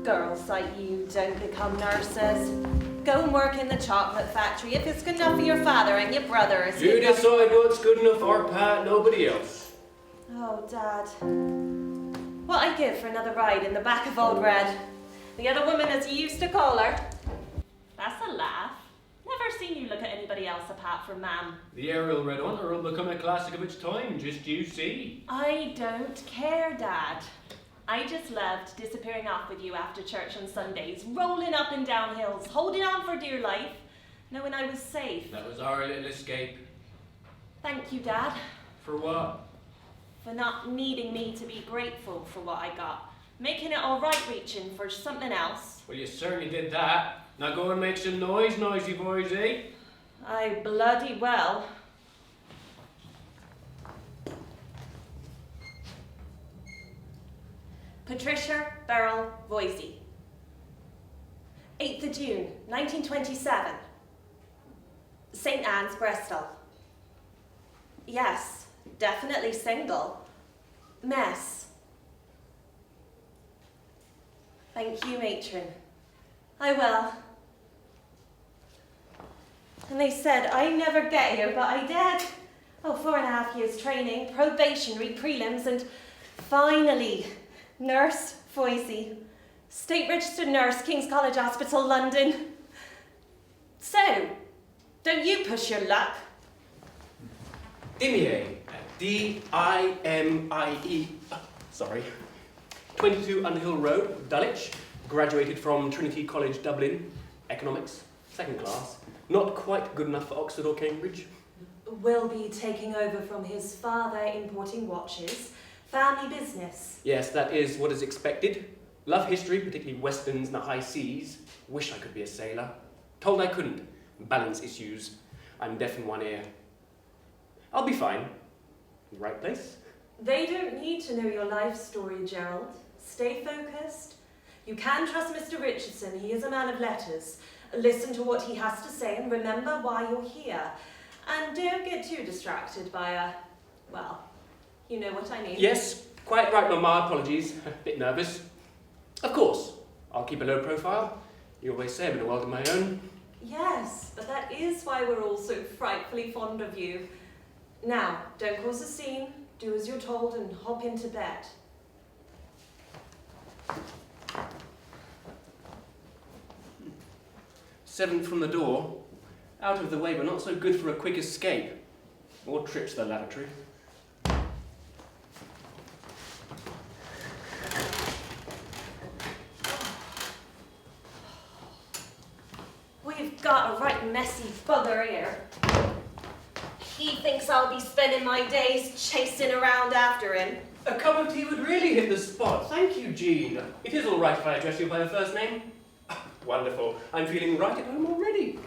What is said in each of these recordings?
Girls like you don't become nurses. Go and work in the chocolate factory if it's good enough for your father and your brother. You decide what's good enough for Pat, nobody else. Oh, Dad. What I'd give for another ride in the back of Old Red. The other woman, as you used to call her. That's a laugh. Never seen you look at anybody else apart from Mam. The aerial red hunter will become a classic of its time, just you see. I don't care, Dad. I just loved disappearing off with you after church on Sundays, rolling up and down hills, holding on for dear life, knowing I was safe. That was our little escape. Thank you, Dad. For what? For not needing me to be grateful for what I got. Making it all right reaching for something else. Well, you certainly did that. Now go and make some noise, noisy boys, eh? I bloody well. Patricia Beryl Voisey. 8th of June, 1927. St. Anne's, Bristol. Yes, definitely single. Mess. Thank you, matron. I will. And they said I'd never get here, but I did. Oh, 4.5 years training, probationary prelims, and finally, Nurse Voisey, State Registered Nurse, King's College Hospital, London. So, don't you push your luck? Dimier, D-I-M-I-E, sorry, 22 Underhill Road, Dulwich, graduated from Trinity College, Dublin, economics, second class, not quite good enough for Oxford or Cambridge. Will be taking over from his father, importing watches, family business. Yes, that is what is expected. Love history, particularly westerns and the high seas. Wish I could be a sailor. Told I couldn't. Balance issues. I'm deaf in one ear. I'll be fine. Right place? They don't need to know your life story, Gerald. Stay focused. You can trust Mr. Richardson. He is a man of letters. Listen to what he has to say and remember why you're here. And don't get too distracted by well, you know what I mean. Yes, quite right, Mama. Apologies. A bit nervous. Of course. I'll keep a low profile. You always say I'm in a world of my own. Yes, but that is why we're all so frightfully fond of you. Now, don't cause a scene. Do as you're told and hop into bed. Seventh from the door. Out of the way, but not so good for a quick escape. Or trips to the lavatory. We've got a right messy bugger here. He thinks I'll be spending my days chasing around after him. A cup of tea would really hit the spot. Thank you, Jean. It is all right if I address you by your first name. Wonderful. I'm feeling right at home already.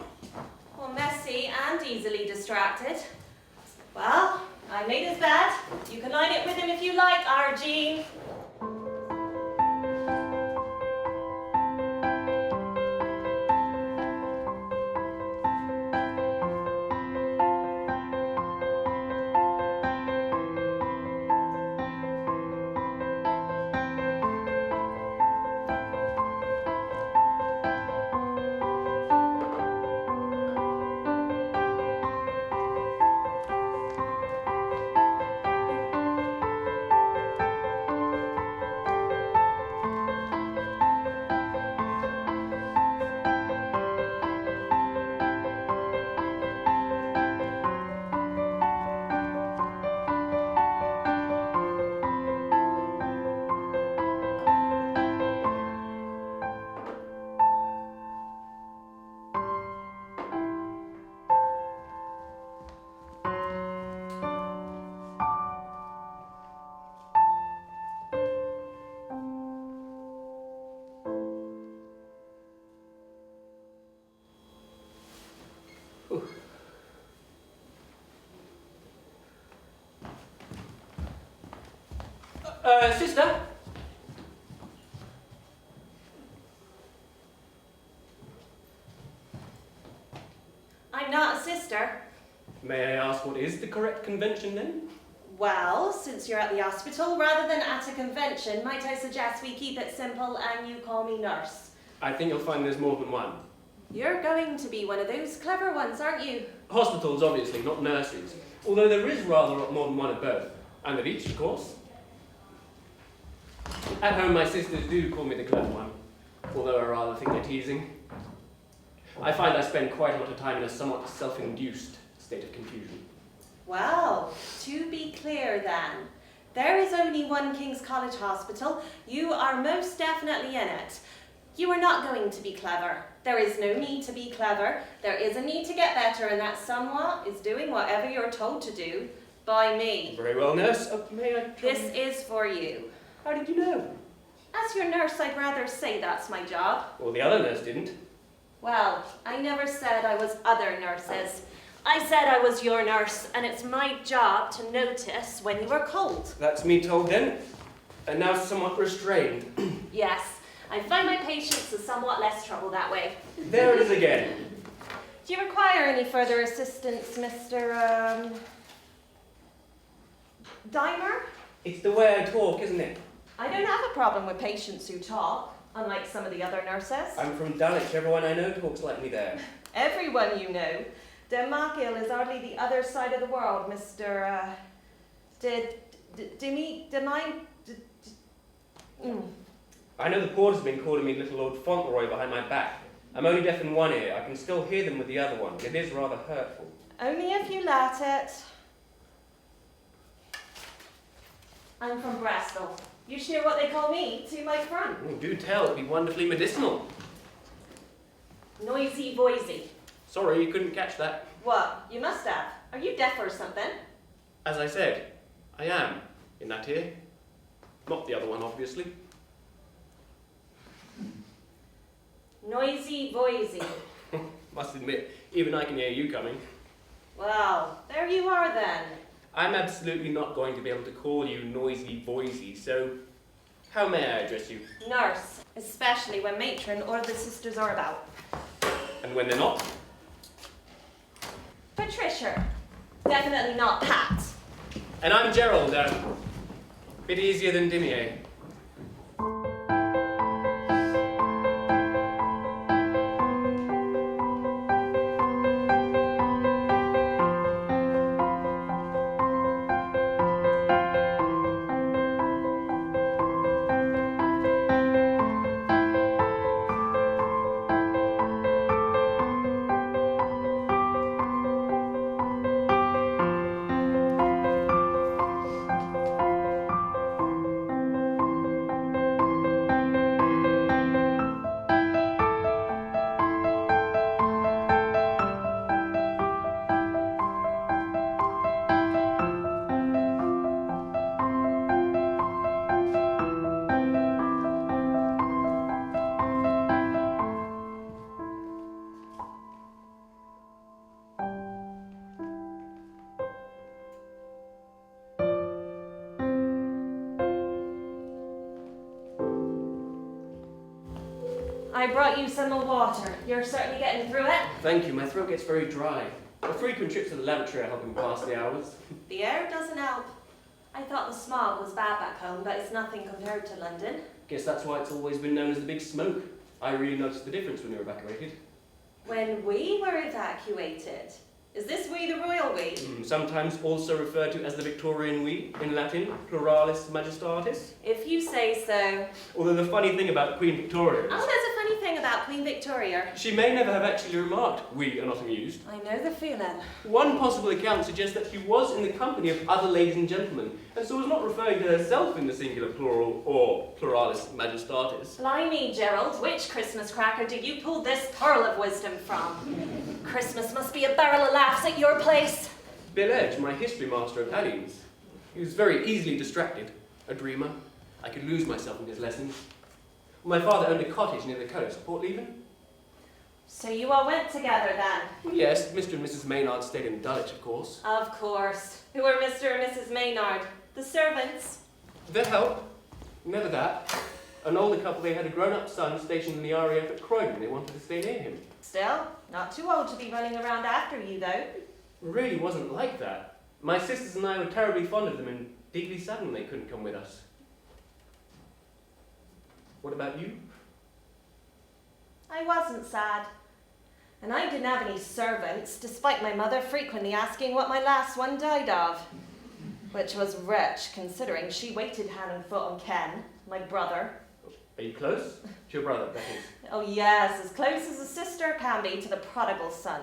Well, messy and easily distracted. Well, I made his bed. You can line it with him if you like, our Jean. Sister? I'm not a sister. May I ask what is the correct convention then? Well, since you're at the hospital, rather than at a convention, might I suggest we keep it simple and you call me Nurse? I think you'll find there's more than one. You're going to be one of those clever ones, aren't you? Hospitals, obviously, not nurseries. Although there is rather more than one of both. And of each, of course. At home, my sisters do call me the clever one, although I rather think they're teasing. I find I spend quite a lot of time in a somewhat self-induced state of confusion. Well, to be clear then, there is only one King's College Hospital. You are most definitely in it. You are not going to be clever. There is no need to be clever. There is a need to get better, and that somewhat is doing whatever you're told to do by me. Very well, nurse. May I try? This is for you. How did you know? As your nurse, I'd rather say that's my job. Well, the other nurse didn't. Well, I never said I was other nurses. I said I was your nurse, and it's my job to notice when you are cold. That's me told then, and now somewhat restrained. Yes, I find my patients are somewhat less trouble that way. There it is again. Do you require any further assistance, Mr. Dimer? It's the way I talk, isn't it? I don't have a problem with patients who talk, unlike some of the other nurses. I'm from Dulwich. Everyone I know talks like me there. Everyone you know. Denmarkill is hardly the other side of the world, Mr. I know the porter's been calling me Little Lord Fauntleroy behind my back. I'm only deaf in one ear. I can still hear them with the other one. It is rather hurtful. Only if you let it. I'm from Bristol. You should hear what they call me to my front. Oh, do tell. It'd be wonderfully medicinal. Noisy voisey. Sorry, you couldn't catch that. What? You must have. Are you deaf or something? As I said, I am in that ear. Not the other one, obviously. Noisy voisey. Must admit, even I can hear you coming. Well, there you are then. I'm absolutely not going to be able to call you noisy voisey, so how may I address you? Nurse, especially when matron or the sisters are about. And when they're not? Patricia. Definitely not Pat. And I'm Gerald, bit easier than Dimier. I brought you some more water. You're certainly getting through it. Thank you, my throat gets very dry. The frequent trips to the lavatory are helping pass the hours. The air doesn't help. I thought the smog was bad back home, but it's nothing compared to London. Guess that's why it's always been known as the Big Smoke. I really noticed the difference when we were evacuated. When we were evacuated. Is this we the royal we? Sometimes also referred to as the Victorian we, in Latin, pluralis majestatis. If you say so. Although the funny thing about Queen Victoria Oh, there's a funny thing about Queen Victoria. she may never have actually remarked, we are not amused. I know the feeling. One possible account suggests that she was in the company of other ladies and gentlemen, and so was not referring to herself in the singular plural or pluralis majestatis. Blimey, Gerald, which Christmas cracker did you pull this pearl of wisdom from? Christmas must be a barrel of laughs at your place. Bill Edge, my history master at Alleyne's. He was very easily distracted, a dreamer. I could lose myself in his lessons. My father owned a cottage near the coast, Port Leven. So you all went together then? Yes, Mr. and Mrs. Maynard stayed in Dulwich, of course. Of course. Who are Mr. and Mrs. Maynard? The servants? Their help, never that. An older couple, they had a grown-up son stationed in the RAF at Croydon. They wanted to stay near him. Still, not too old to be running around after you, though. It really wasn't like that. My sisters and I were terribly fond of them and deeply saddened they couldn't come with us. What about you? I wasn't sad. And I didn't have any servants, despite my mother frequently asking what my last one died of. Which was rich, considering she waited hand and foot on Ken, my brother. Are you close? To your brother, that is. Oh yes, as close as a sister can be to the prodigal son.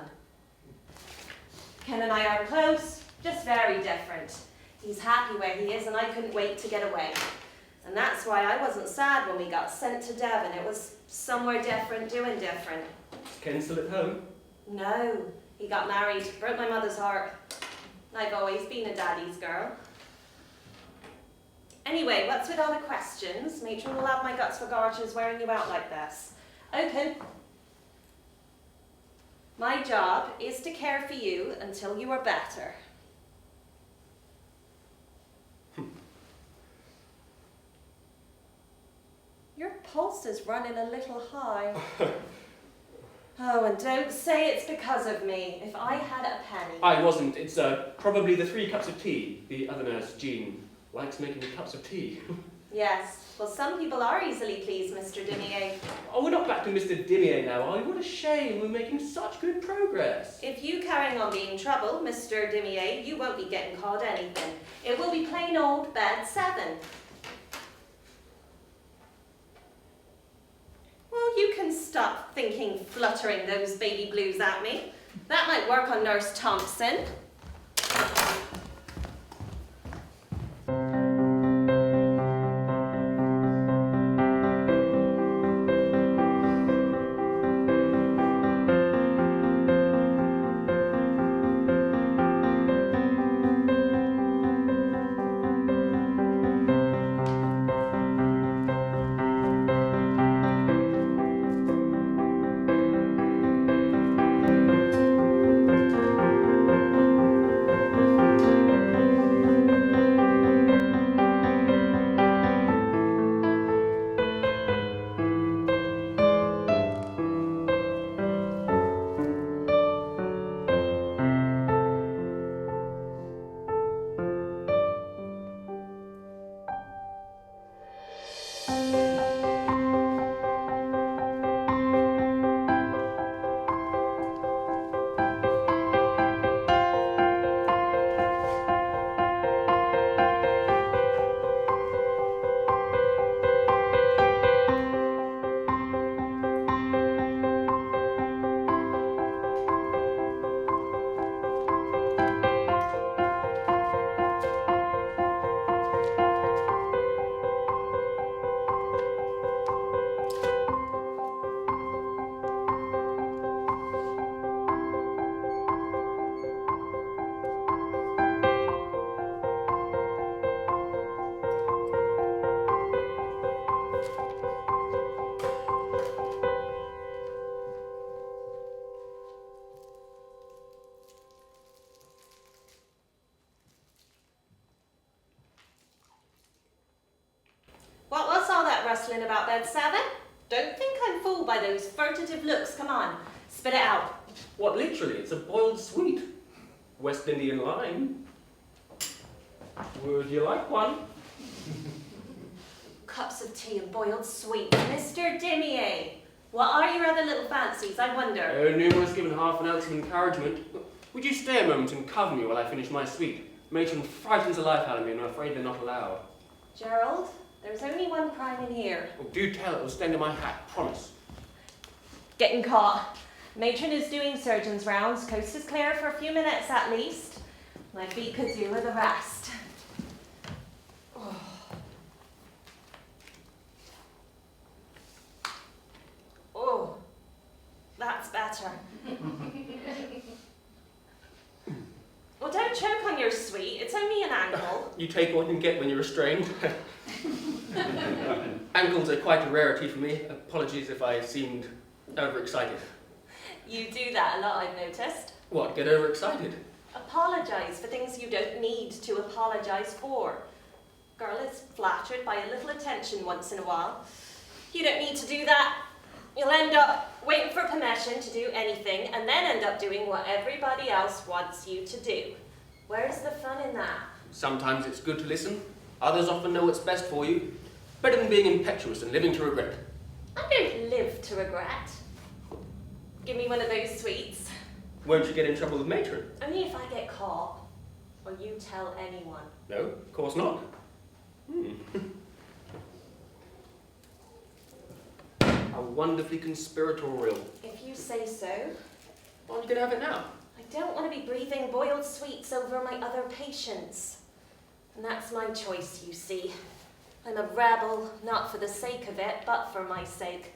Ken and I are close, just very different. He's happy where he is and I couldn't wait to get away. And that's why I wasn't sad when we got sent to Devon. It was somewhere different, doing different. Is Ken still at home? No, he got married, broke my mother's heart. I've always been a daddy's girl. Anyway, what's with all the questions? Matron will have my guts for gorges wearing you out like this. Open. My job is to care for you until you are better. Your pulse is running a little high. Oh, and don't say it's because of me. If I had a penny. I wasn't. It's probably the 3 cups of tea. The other nurse, Jean, likes making me cups of tea. Yes. Well, some people are easily pleased, Mr. Dimier. Oh, we're not back to Mr. Dimier now, are we? What a shame. We're making such good progress. If you carrying on being trouble, Mr. Dimier, you won't be getting called anything. It will be plain old bed 7. Well, you can stop thinking fluttering those baby blues at me. That might work on Nurse Thompson. What was all that rustling about bed 7? Don't think I'm fooled by those furtive looks. Come on, spit it out. What, literally? It's a boiled sweet. West Indian lime. Would you like one? Cups of tea and boiled sweet. Mr. Dimier, what are your other little fancies, I wonder? Numerous, given half an ounce of encouragement. Would you stay a moment and cover me while I finish my sweet? Matron frightens the life out of me and I'm afraid they're not allowed. Gerald, there's only one crime in here. Oh, do tell, it'll stay under my hat, promise. Getting caught. Matron is doing surgeon's rounds. Coast is clear for a few minutes at least. My feet could do with the rest. Oh. Oh, that's better. Well, don't choke on your sweet. It's only an ankle. You take what you can get when you're restrained. Ankles are quite a rarity for me. Apologies if I seemed overexcited. You do that a lot, I've noticed. What, get overexcited? Apologise for things you don't need to apologise for. Girl is flattered by a little attention once in a while. You don't need to do that. You'll end up waiting for permission to do anything and then end up doing what everybody else wants you to do. Where's the fun in that? Sometimes it's good to listen. Others often know what's best for you. Better than being impetuous and living to regret. I don't live to regret. Give me one of those sweets. Won't you get in trouble with matron? Only if I get caught. Or you tell anyone. No, of course not. How wonderfully conspiratorial. If you say so. Why aren't you going to have it now? I don't want to be breathing boiled sweets over my other patients. And that's my choice, you see. I'm a rebel, not for the sake of it, but for my sake.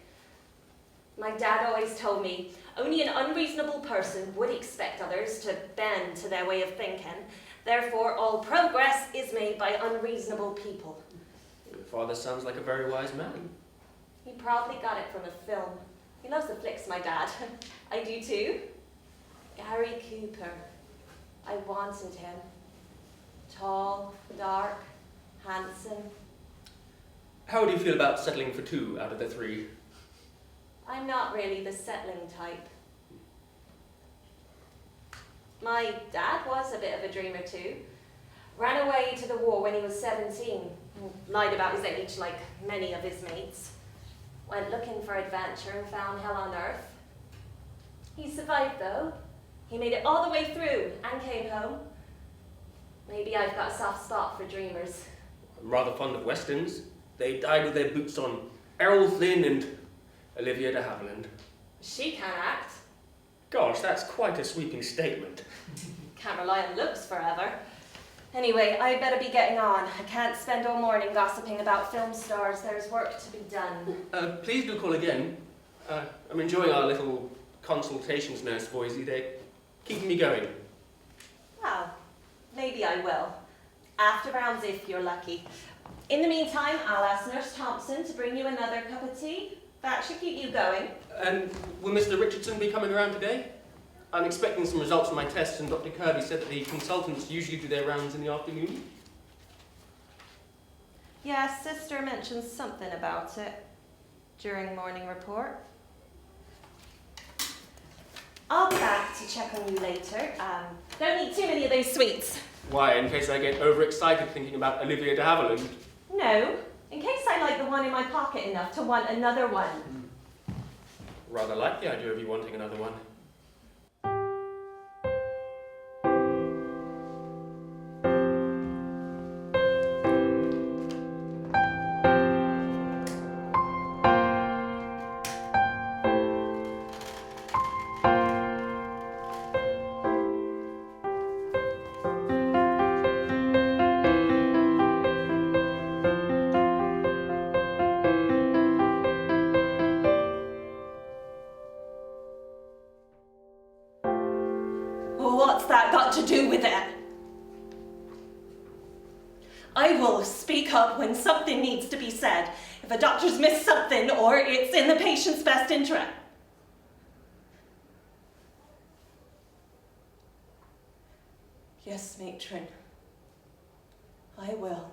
My dad always told me, only an unreasonable person would expect others to bend to their way of thinking. Therefore, all progress is made by unreasonable people. Your father sounds like a very wise man. He probably got it from a film. He loves the flicks, my dad. I do too. Gary Cooper. I wanted him. Tall, dark, handsome. How do you feel about settling for 2 out of the 3? I'm not really the settling type. My dad was a bit of a dreamer too. Ran away to the war when he was 17. Lied about his age like many of his mates. Went looking for adventure and found hell on earth. He survived though. He made it all the way through and came home. Maybe I've got a soft spot for dreamers. I'm rather fond of westerns. They died with their boots on. Errol Flynn and Olivia de Havilland. She can act. Gosh, that's quite a sweeping statement. Can't rely on looks forever. Anyway, I better be getting on. I can't spend all morning gossiping about film stars. There's work to be done. Please do call again. I'm enjoying our little consultations, Nurse Voisey. They're keeping me going. Well, maybe I will. After rounds if you're lucky. In the meantime, I'll ask Nurse Thompson to bring you another cup of tea. That should keep you going. And will Mr. Richardson be coming around today? I'm expecting some results from my tests, and Dr. Kirby said that the consultants usually do their rounds in the afternoon. Yeah, Sister mentioned something about it during morning report. I'll be back to check on you later. Don't eat too many of those sweets. Why, in case I get overexcited thinking about Olivia de Havilland? No, in case I like the one in my pocket enough to want another one. Rather like the idea of you wanting another one. What's that got to do with it? I will speak up when something needs to be said. If a doctor's missed something or it's in the patient's best interest. Yes, matron. I will.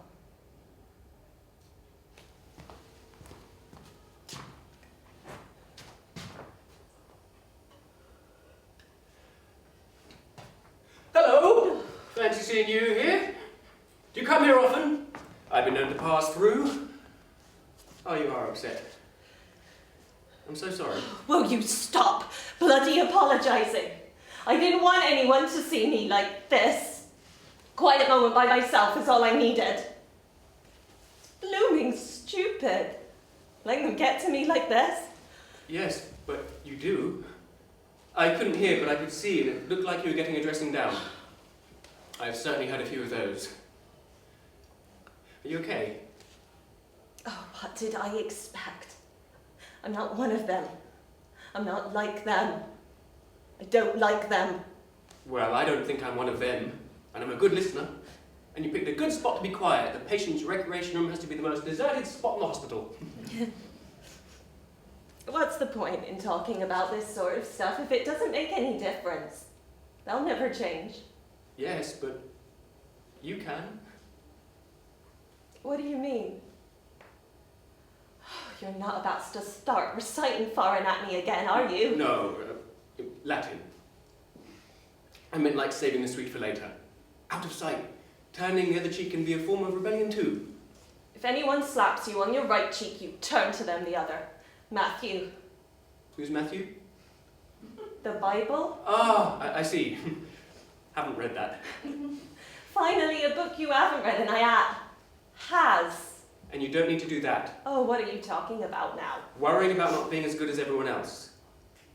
Hello! Fancy seeing you here. Do you come here often? I've been known to pass through. Oh, you are upset. I'm so sorry. Will you stop bloody apologising? I didn't want anyone to see me like this. Quiet moment by myself is all I needed. Blooming stupid. Letting them get to me like this. Yes, but you do. I couldn't hear, but I could see, and it looked like you were getting a dressing down. I've certainly had a few of those. Are you okay? Oh, what did I expect? I'm not one of them. I'm not like them. I don't like them. Well, I don't think I'm one of them, and I'm a good listener. And you picked a good spot to be quiet. The patient's recreation room has to be the most deserted spot in the hospital. What's the point in talking about this sort of stuff if it doesn't make any difference? They'll never change. Yes, but you can. What do you mean? You're not about to start reciting foreign at me again, are you? No, Latin. I meant like saving the sweet for later. Out of sight. Turning the other cheek can be a form of rebellion too. If anyone slaps you on your right cheek, you turn to them the other. Matthew. Who's Matthew? The Bible? Ah, I see. Haven't read that. Finally, a book you haven't read and has. And you don't need to do that. Oh, what are you talking about now? Worrying about not being as good as everyone else.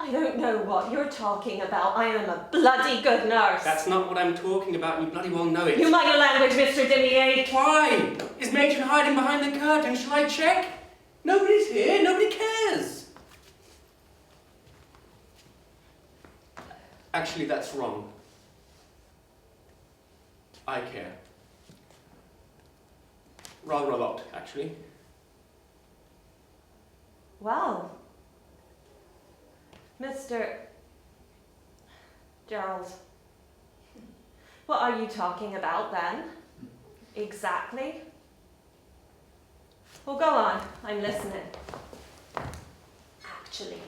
I don't know what you're talking about. I am a bloody good nurse. That's not what I'm talking about, and you bloody well know it. You mind your language, Mr. Dimier. Why? Is Matron hiding behind the curtain? Shall I check? Nobody's here. Nobody cares. Actually, that's wrong. I care. Rather a lot, actually. Wow. Mr. Gerald. What are you talking about then? Exactly? Well, go on. I'm listening. Actually.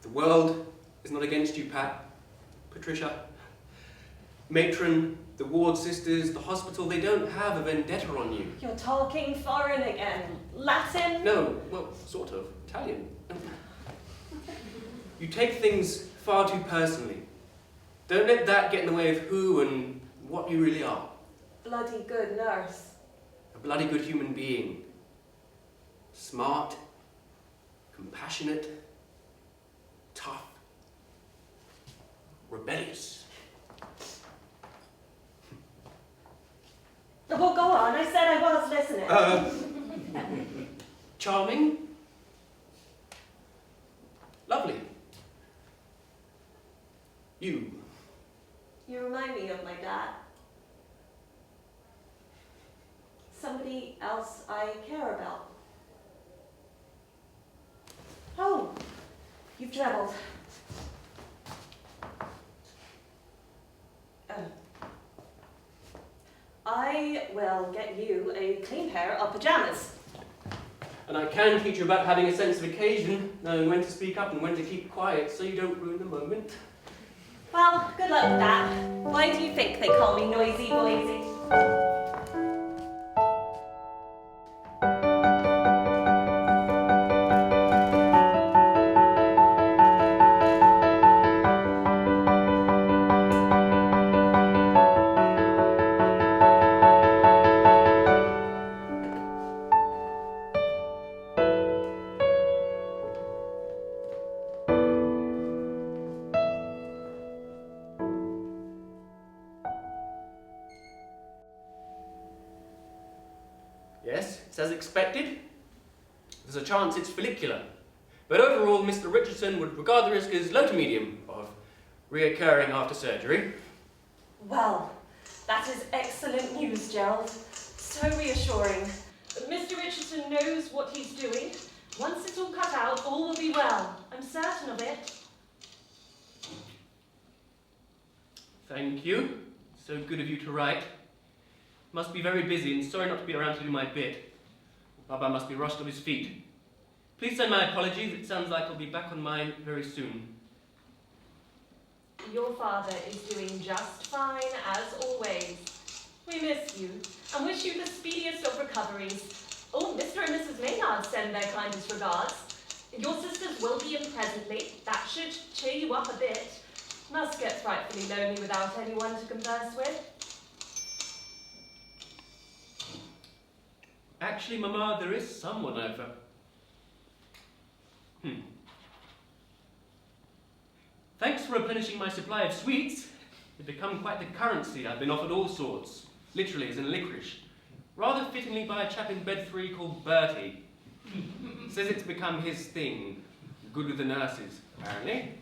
The world is not against you, Pat. Patricia. Matron, the ward sisters, the hospital, they don't have a vendetta on you. You're talking foreign again. Latin? No, well, sort of. Italian. You take things far too personally. Don't let that get in the way of who and what you really are. Bloody good nurse. A bloody good human being. Smart, compassionate, tough, rebellious. Well, go on. I said I was listening. Charming. Lovely. You. You remind me of my dad. Somebody else I care about. Oh, you've travelled. I will get you a clean pair of pajamas. And I can teach you about having a sense of occasion, knowing when to speak up and when to keep quiet so you don't ruin the moment. Well, good luck with that. Why do you think they call me Noisy Boisy? Yes, it's as expected. There's a chance it's follicular. But overall, Mr. Richardson would regard the risk as low to medium of reoccurring after surgery. Well, that is excellent news, Gerald. So reassuring. But Mr. Richardson knows what he's doing. Once it's all cut out, all will be well. I'm certain of it. Thank you. So good of you to write. Must be very busy and sorry not to be around to do my bit. Baba must be rushed off his feet. Please send my apologies. It sounds like I'll be back on mine very soon. Your father is doing just fine, as always. We miss you and wish you the speediest of recoveries. Oh, Mr. and Mrs. Maynard send their kindest regards. Your sisters will be in presently. That should cheer you up a bit. Must get frightfully lonely without anyone to converse with. Actually, Mama, there is someone over. Thanks for replenishing my supply of sweets. They've become quite the currency. I've been offered all sorts, literally as in licorice. Rather fittingly by a chap in bed 3 called Bertie. Says it's become his thing. Good with the nurses, apparently.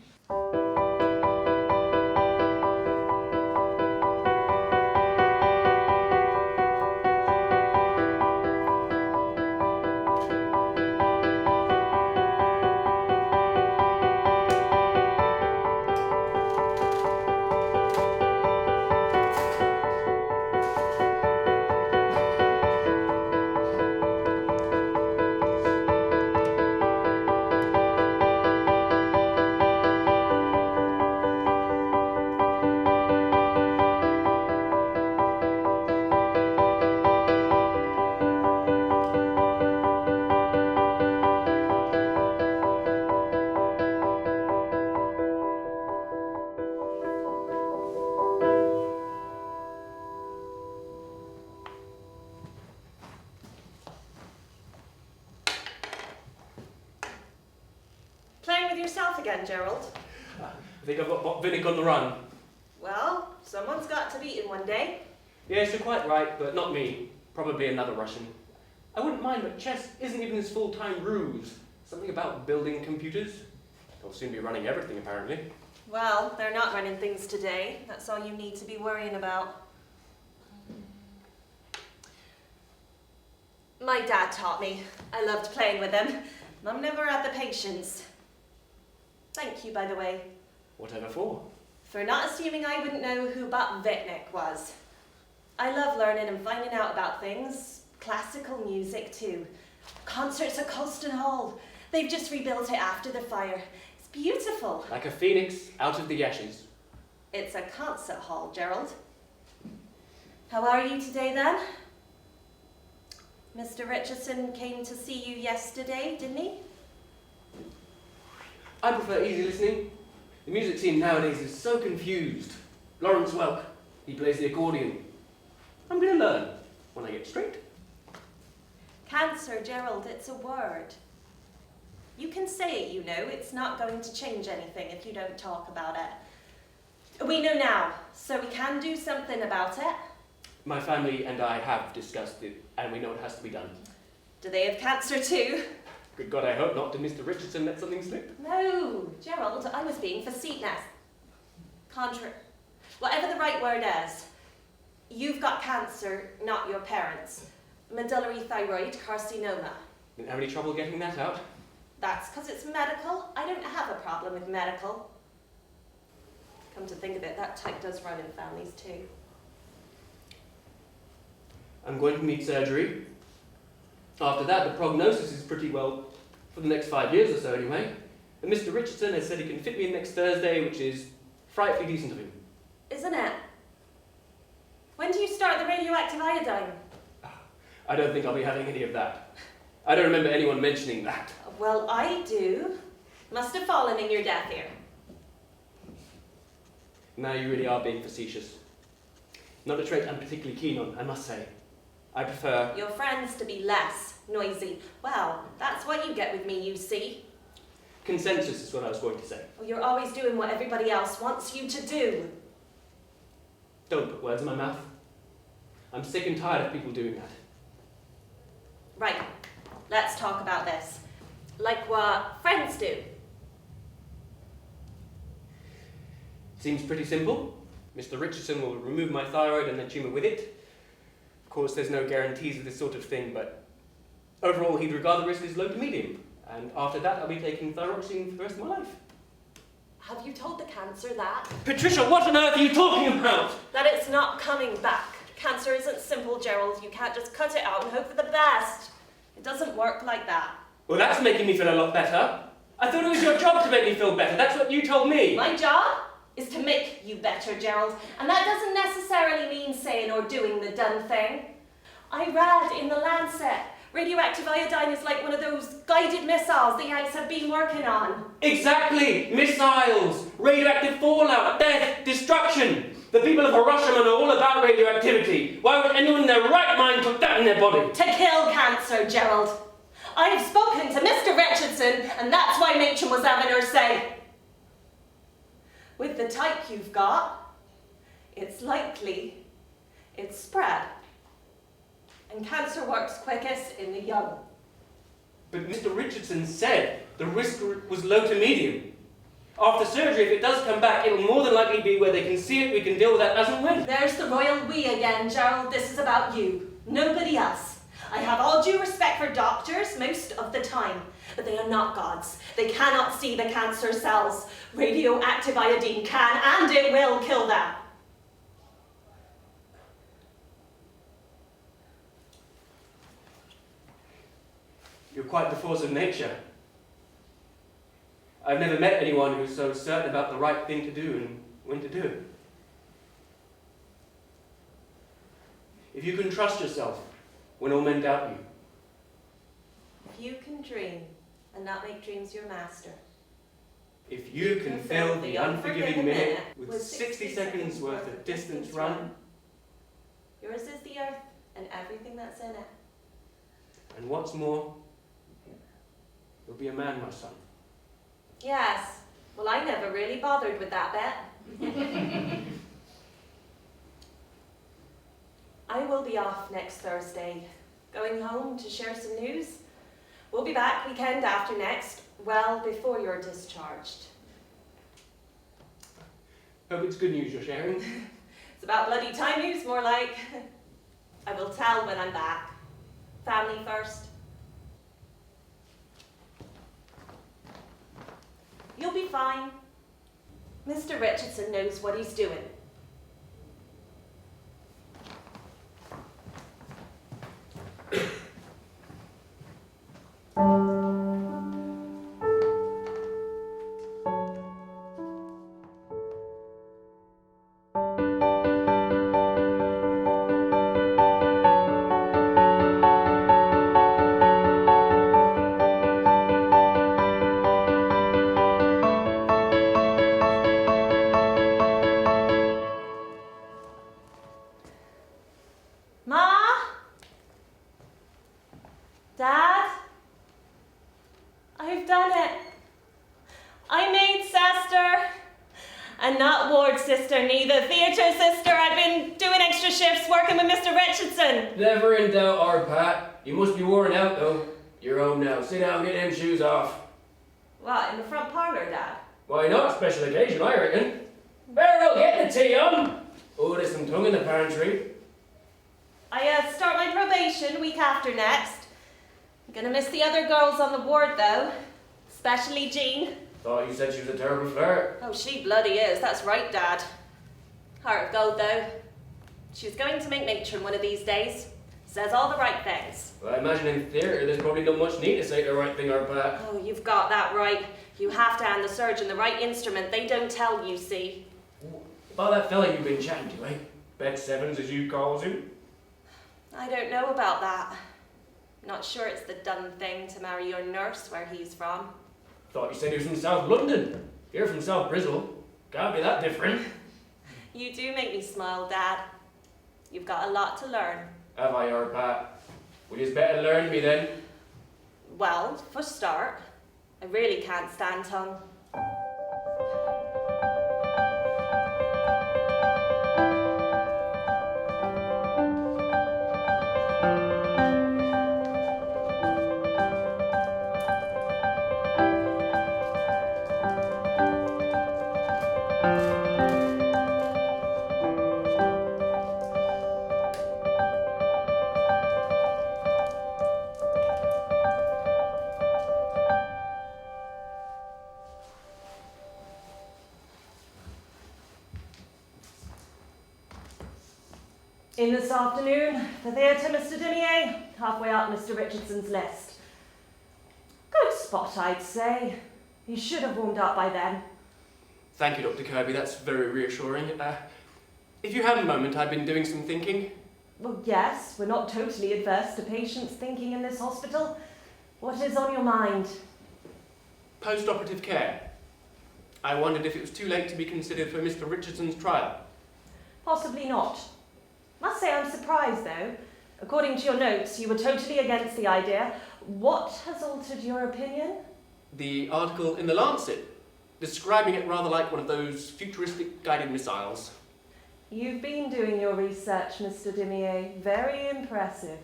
yourself again, Gerald? I think I've got Vinnick on the run. Well, someone's got to be eaten one day. Yes, you're quite right, but not me. Probably another Russian. I wouldn't mind, but chess isn't even his full-time ruse. Something about building computers. They'll soon be running everything, apparently. Well, they're not running things today. That's all you need to be worrying about. My dad taught me. I loved playing with him. Mum never had the patience. Thank you, by the way. Whatever for? For not assuming I wouldn't know who Bob Vitnick was. I love learning and finding out about things. Classical music, too. Concerts at Colston Hall. They've just rebuilt it after the fire. It's beautiful. Like a phoenix out of the ashes. It's a concert hall, Gerald. How are you today, then? Mr. Richardson came to see you yesterday, didn't he? I prefer easy listening. The music scene nowadays is so confused. Lawrence Welk, he plays the accordion. I'm going to learn when I get straight. Cancer, Gerald, it's a word. You can say it, you know. It's not going to change anything if you don't talk about it. We know now, so we can do something about it. My family and I have discussed it, and we know it has to be done. Do they have cancer too? Good God, I hope not. Did Mr. Richardson let something slip? No, Gerald, I was being facetious. Whatever the right word is. You've got cancer, not your parents. Medullary thyroid carcinoma. Didn't have any trouble getting that out? That's because it's medical. I don't have a problem with medical. Come to think of it, that type does run in families too. I'm going to need surgery. After that, the prognosis is pretty well for the next 5 years or so anyway. And Mr. Richardson has said he can fit me in next Thursday, which is frightfully decent of him. Isn't it? When do you start the radioactive iodine? I don't think I'll be having any of that. I don't remember anyone mentioning that. Well, I do. Must have fallen in your death ear. Now you really are being facetious. Not a trait I'm particularly keen on, I must say. I prefer... Your friends to be less noisy. Well, that's what you get with me, you see. Consensus is what I was going to say. Well, you're always doing what everybody else wants you to do. Don't put words in my mouth. I'm sick and tired of people doing that. Right, let's talk about this. Like what friends do. Seems pretty simple. Mr. Richardson will remove my thyroid and the tumour with it. Of course, there's no guarantees of this sort of thing, but overall he'd regard the risk as low to medium. And after that, I'll be taking thyroxine for the rest of my life. Have you told the cancer that? Patricia, what on earth are you talking about? That it's not coming back. Cancer isn't simple, Gerald. You can't just cut it out and hope for the best. It doesn't work like that. Well, that's making me feel a lot better. I thought it was your job to make me feel better. That's what you told me. My job is to make you better, Gerald. And that doesn't necessarily mean saying or doing the done thing. I read in the Lancet, radioactive iodine is like one of those guided missiles the Yanks have been working on. Exactly! Missiles! Radioactive fallout! Death! Destruction! The people of Hiroshima know all about radioactivity. Why would anyone in their right mind put that in their body? To kill cancer, Gerald. I have spoken to Mr. Richardson, and that's why Matron was having her say. With the type you've got, it's likely it's spread. And cancer works quickest in the young. But Mr. Richardson said the risk was low to medium. After surgery, if it does come back, it'll more than likely be where they can see it, we can deal with that as and when. There's the royal we again, Gerald. This is about you, nobody else. I have all due respect for doctors most of the time, but they are not gods. They cannot see the cancer cells. Radioactive iodine can and it will kill them. You're quite the force of nature. I've never met anyone who's so certain about the right thing to do and when to do it. If you can trust yourself when all men doubt you. If you can dream and not make dreams your master. If you can fill the unforgiving minute with 60 seconds worth of distance run. Yours is the earth and everything that's in it. And what's more, you'll be a man, my son. Yes. Well, I never really bothered with that bet. I will be off next Thursday, going home to share some news. We'll be back weekend after next, well before you're discharged. Hope it's good news you're sharing. It's about bloody time news, more like. I will tell when I'm back. Family first. You'll be fine. Mr. Richardson knows what he's doing. Ma? Dad? I've done it. I made sister. And not ward sister, neither. Theatre sister. I've been doing extra shifts working with Mr. Richardson. Never in doubt, our Pat. You must be worn out, though. You're home now. Sit down, get them shoes off. What, in the front parlour, Dad? Why not? Special occasion, I reckon. Beryl, get the tea on. Oh, there's some tongue in the pantry. I start my probation week after next. I'm gonna miss the other girls on the ward, though. Especially Jean. Thought you said she was a terrible flirt. Oh, she bloody is. That's right, Dad. Heart of gold, though. She's going to make matron one of these days. Says all the right things. Well, I imagine in theatre there's probably not much need to say the right thing, our Pat. Oh, you've got that right. You have to hand the surgeon the right instrument. They don't tell you, see. About that fella you've been chatting to, eh? Bet Sevens, as you calls him. I don't know about that. Not sure it's the done thing to marry your nurse where he's from. Thought you said he was from South London. You're from South Bristol. Can't be that different. You do make me smile, Dad. You've got a lot to learn. Have I, our Pat? Well, you'd better learn me then. Well, for a start, I really can't stand tongue. In this afternoon, the theatre, Mr. Dimier, halfway up Mr. Richardson's list. Good spot, I'd say. He should have warmed up by then. Thank you, Dr. Kirby. That's very reassuring. If you had a moment, I've been doing some thinking. Well, yes, we're not totally adverse to patients thinking in this hospital. What is on your mind? Post-operative care. I wondered if it was too late to be considered for Mr. Richardson's trial. Possibly not. Must say I'm surprised, though. According to your notes, you were totally against the idea. What has altered your opinion? The article in The Lancet, describing it rather like one of those futuristic guided missiles. You've been doing your research, Mr. Dimier. Very impressive.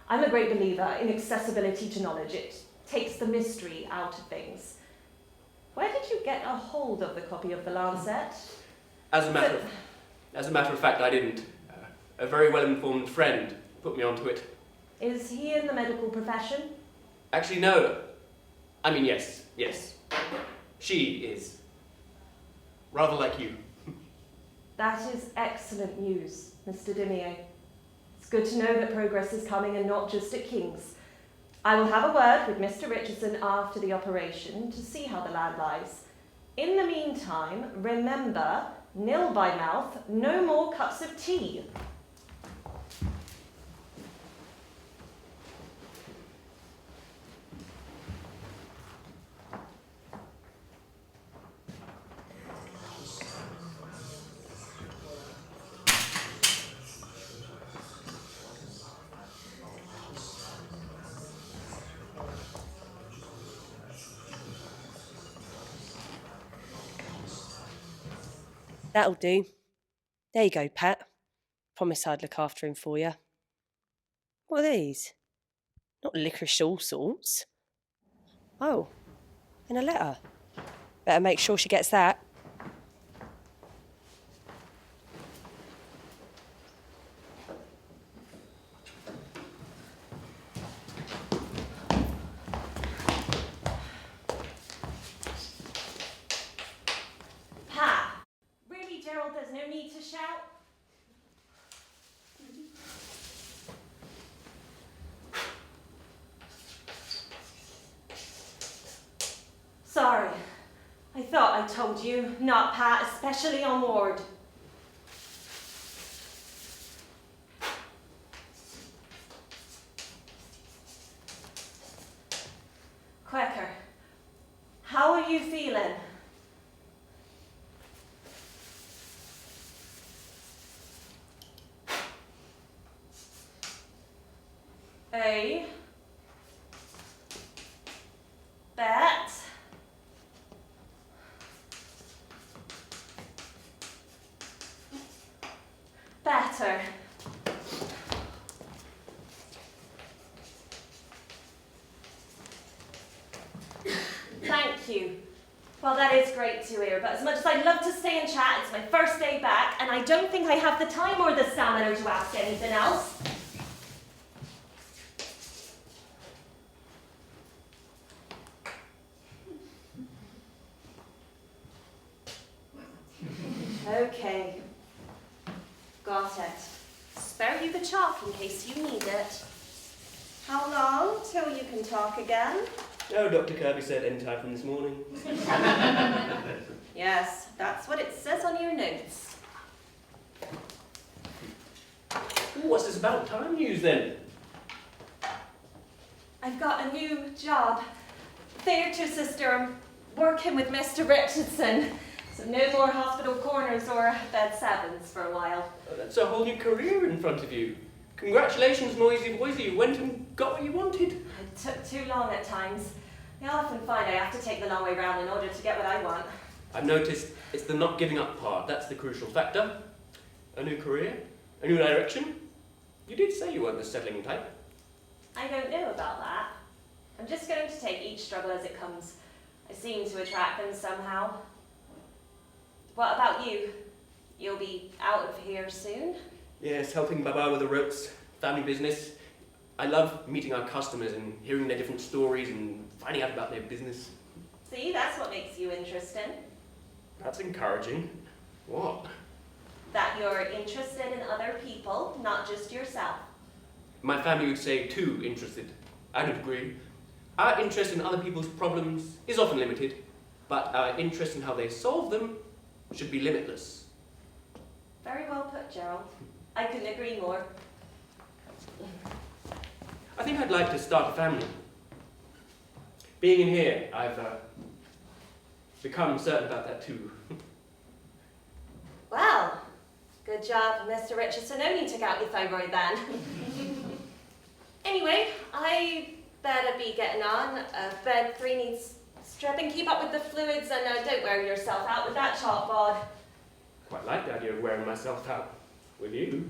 I'm a great believer in accessibility to knowledge. It takes the mystery out of things. Where did you get a hold of the copy of The Lancet? As a matter of fact, I didn't. A very well-informed friend put me onto it. Is he in the medical profession? Actually, no. I mean, yes. She is. Rather like you. That is excellent news, Mr. Dimier. It's good to know that progress is coming and not just at King's. I will have a word with Mr. Richardson after the operation to see how the land lies. In the meantime, remember, nil by mouth, no more cups of tea. That'll do. There you go, Pat. Promised I'd look after him for you. What are these? Not licorice all sorts. Oh, and a letter. Better make sure she gets that. Pat, really, Gerald, there's no need to shout? Sorry. I thought I told you, not Pat, especially on ward. Quaker, how are you feeling? A bet. Better. Thank you. Well, that is great to hear, but as much as I'd love to stay and chat, it's my first day back, and I don't think I have the time or the stamina to ask anything else. Okay. Got it. Spare you the chalk in case you need it. How long till you can talk again? Oh, Dr. Kirby said any time from this morning. Yes, that's what it says on your notes. What's this about time news then? I've got a new job. Theatre sister. I'm working with Mr. Richardson. So no more hospital corners or bed sevens for a while. Oh, that's a whole new career in front of you. Congratulations, Noisy Voisey. You went and got what you wanted. It took too long at times. I often find I have to take the long way round in order to get what I want. I've noticed it's the not giving up part. That's the crucial factor. A new career, a new direction. You did say you weren't the settling type. I don't know about that. I'm just going to take each struggle as it comes. I seem to attract them somehow. What about you? You'll be out of here soon? Yes, helping Baba with the ropes, family business. I love meeting our customers and hearing their different stories and finding out about their business. See, that's what makes you interesting. That's encouraging. What? That you're interested in other people, not just yourself. My family would say too interested. I would agree. Our interest in other people's problems is often limited, but our interest in how they solve them should be limitless. Very well put, Gerald. I couldn't agree more. I think I'd like to start a family. Being in here, I've become certain about that too. Well, good job, Mr. Richardson. Only took out your thyroid then. Anyway, I better be getting on. Bed 3 needs stripping. Keep up with the fluids and don't wear yourself out with that chalkboard. Quite like the idea of wearing myself out with you.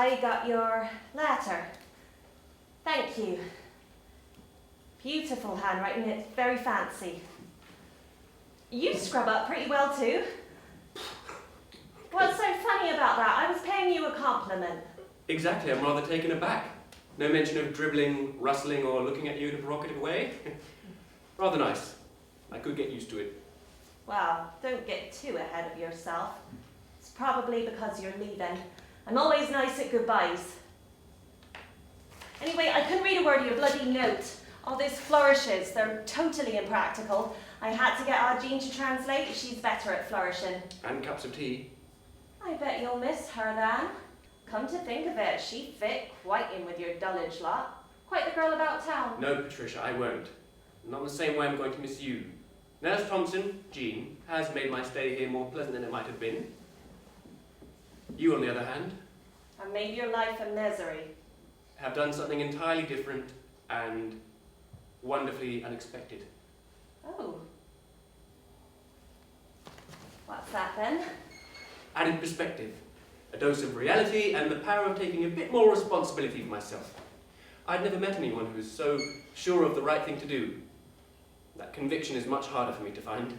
I got your letter. Thank you. Beautiful handwriting, it's very fancy. You scrub up pretty well too. What's so funny about that? I was paying you a compliment. Exactly, I'm rather taken aback. No mention of dribbling, rustling, or looking at you in a provocative way. Rather nice. I could get used to it. Well, don't get too ahead of yourself. It's probably because you're leaving. I'm always nice at goodbyes. Anyway, I couldn't read a word of your bloody note. All those flourishes, they're totally impractical. I had to get our Jean to translate. She's better at flourishing. And cups of tea. I bet you'll miss her then. Come to think of it, she fit quite in with your dullage lot. Quite the girl about town. No, Patricia, I won't. Not in the same way I'm going to miss you. Nurse Thompson, Jean, has made my stay here more pleasant than it might have been. You, on the other hand, I made your life a misery. have done something entirely different and wonderfully unexpected. Oh. What's that then? Added perspective, a dose of reality, and the power of taking a bit more responsibility for myself. I'd never met anyone who was so sure of the right thing to do. That conviction is much harder for me to find.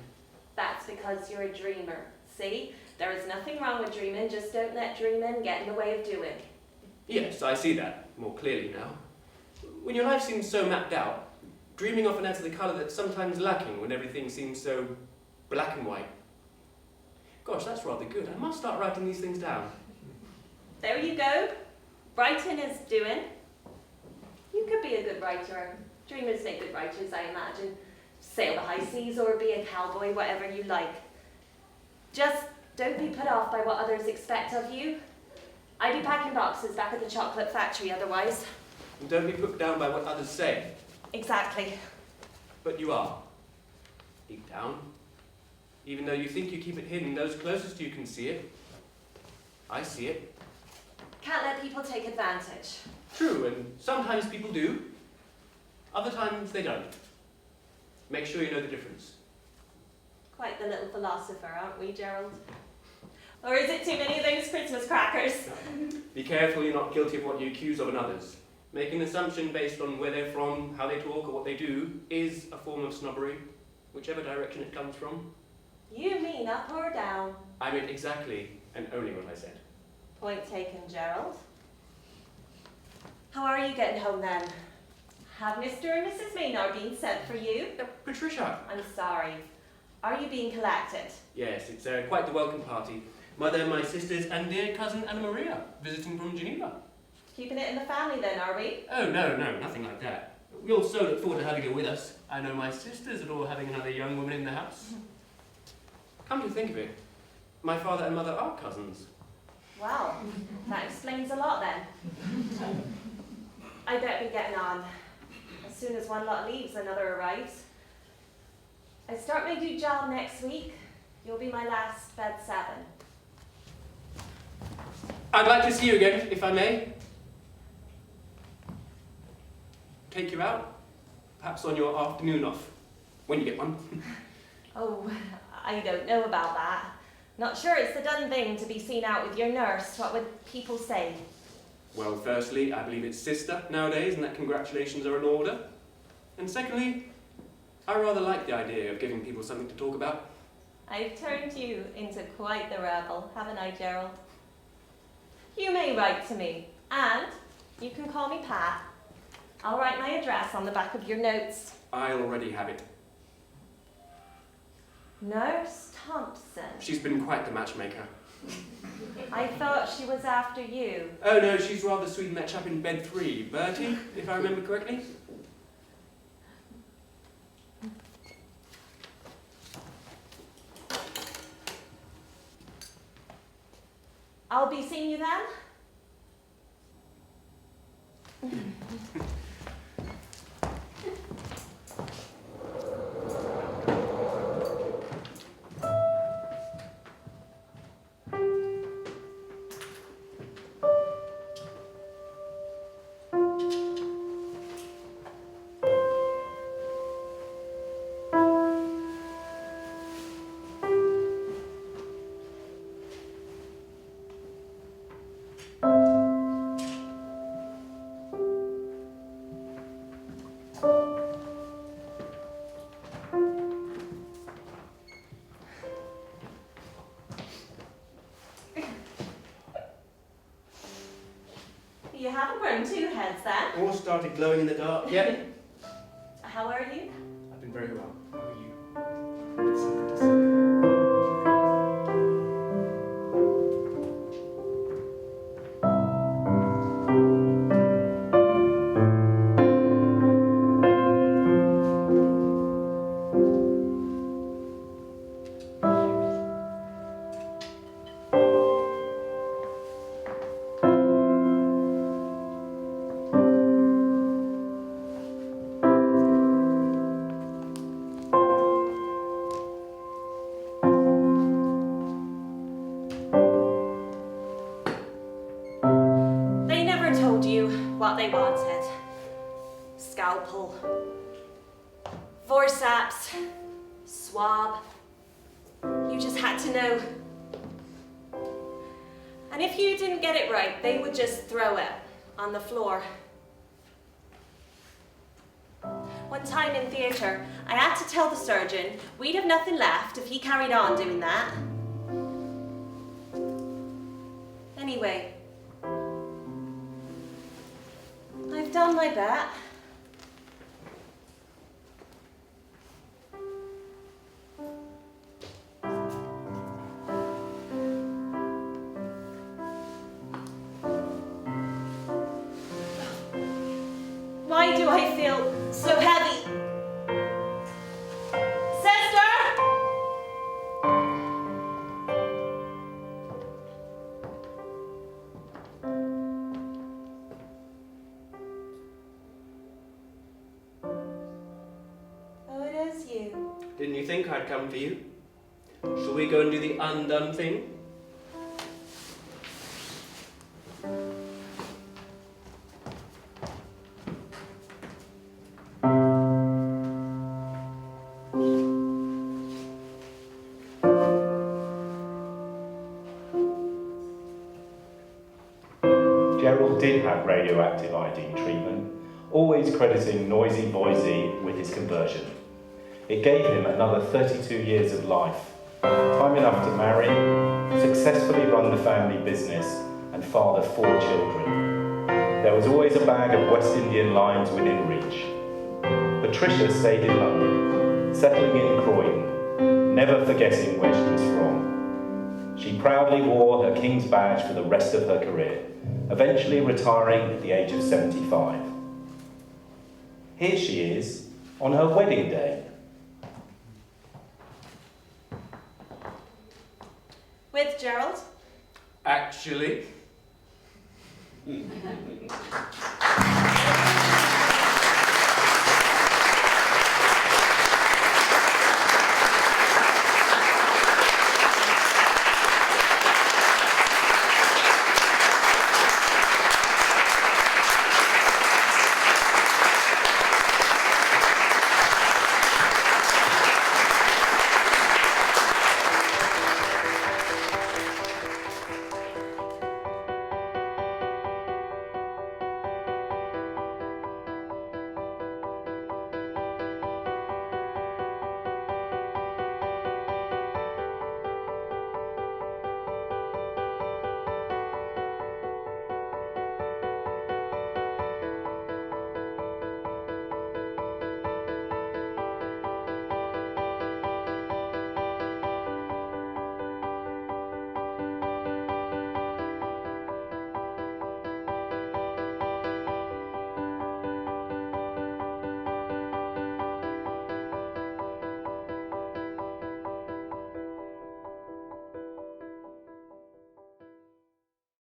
That's because you're a dreamer. See? There is nothing wrong with dreaming, just don't let dreaming get in the way of doing. Yes, I see that more clearly now. When your life seems so mapped out, dreaming often adds the colour that's sometimes lacking when everything seems so black and white. Gosh, that's rather good. I must start writing these things down. There you go. Writing is doing. You could be a good writer. Dreamers make good writers, I imagine. Sail the high seas or be a cowboy, whatever you like. Just don't be put off by what others expect of you. I'd be packing boxes back at the chocolate factory otherwise. And don't be put down by what others say. Exactly. But you are. Deep down. Even though you think you keep it hidden, those closest to you can see it. I see it. Can't let people take advantage. True, and sometimes people do. Other times they don't. Make sure you know the difference. Quite the little philosopher, aren't we, Gerald? Or is it too many of those Christmas crackers? Be careful you're not guilty of what you accuse of in others. Making an assumption based on where they're from, how they talk, or what they do is a form of snobbery, whichever direction it comes from. You mean up or down? I meant exactly and only what I said. Point taken, Gerald. How are you getting home then? Have Mr. and Mrs. Maynard been sent for you? Patricia! I'm sorry. Are you being collected? Yes, it's quite the welcome party. Mother, my sisters, and dear cousin Anna Maria, visiting from Geneva. Keeping it in the family then, are we? Oh, no, nothing like that. We all so look forward to having her with us. I know my sisters adore having another young woman in the house. Come to think of it, my father and mother are cousins. Well, that explains a lot then. I better be getting on. As soon as one lot leaves, another arrives. I start my new job next week. You'll be my last bed 7. I'd like to see you again, if I may. Take you out, perhaps on your afternoon off, when you get one. Oh, I don't know about that. Not sure it's the done thing to be seen out with your nurse. What would people say? Well, firstly, I believe it's sister nowadays, and that congratulations are in order. And secondly, I rather like the idea of giving people something to talk about. I've turned you into quite the rebel, haven't I, Gerald? You may write to me, and you can call me Pat. I'll write my address on the back of your notes. I already have it. Nurse Thompson. She's been quite the matchmaker. I thought she was after you. Oh no, she's rather sweet in that chap in bed 3, Bertie, if I remember correctly. I'll be seeing you then? You haven't grown two heads then. All started glowing in the dark. Yeah. How are you? I've been very well. How are you? It's so good to see you. They never told you what they wanted. Scalpel, forceps, swab. You just had to know. And if you didn't get it right, they would just throw it on the floor. One time in theatre, I had to tell the surgeon we'd have nothing left if he carried on doing that. Anyway, I've done my bit. Why do I feel so heavy? Sister! Oh, it is you. Didn't you think I'd come for you? Shall we go and do the undone thing? Gerald did have radioactive iodine treatment, always crediting Noisy Voisey with his conversion. It gave him another 32 years of life, time enough to marry, successfully run the family business, and father 4 children. There was always a bag of West Indian limes within reach. Patricia stayed in London, settling in Croydon, never forgetting where she was from. She proudly wore her King's badge for the rest of her career, eventually retiring at the age of 75. Here she is on her wedding day. With Gerald. Actually.